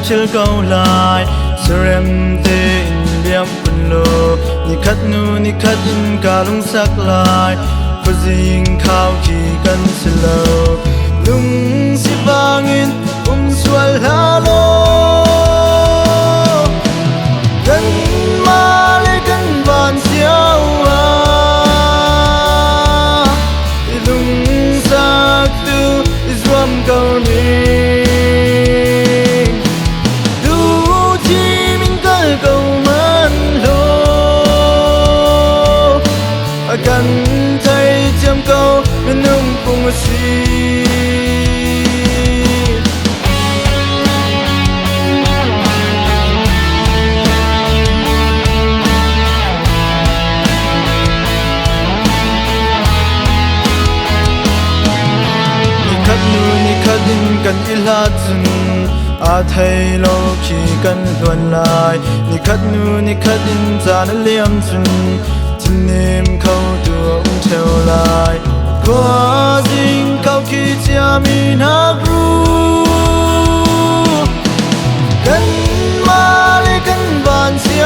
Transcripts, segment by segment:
chil câu lại Sarem te in liam kun lo Ni khat nu ni khat in ka lung sak lại Có dinh khao khi kan silo Lung si bangin sual halo Kan male kan van siao Ilung sak tu iswam kau ni Kan thấy chăm câu bên nung cùng si Ni khát nu ni khát in kan ilat sun a thấy lâu khi kan luan lại Ni khát nu ni khát in zan liam sun niềm khâu đường theo lại có dinh khâu khi chia min hát ru cần ma lấy cần bàn siêu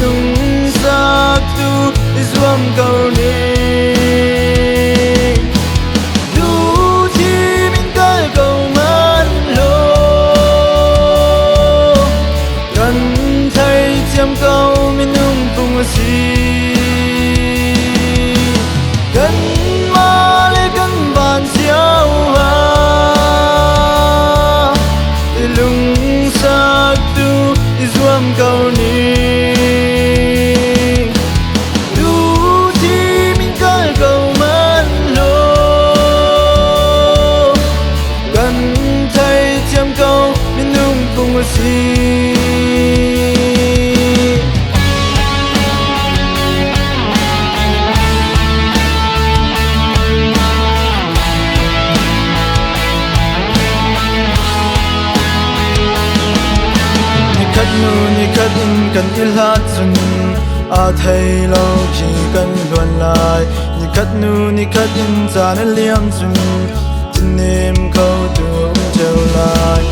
lung sắc tu iswam cầu ni du chi min cái cầu man lo cần chăm câu min nung cùng si cần ma lấy cần bàn siêu lung sắc tu iswam câu ni du chi min cái câu man lo cần thấy chăm câu min nung cùng si Ni khát in kan ilat sun a thấy lâu khi kan luan lại Ni khát nu ni khát in zan liam sun tin niềm khâu đường theo lại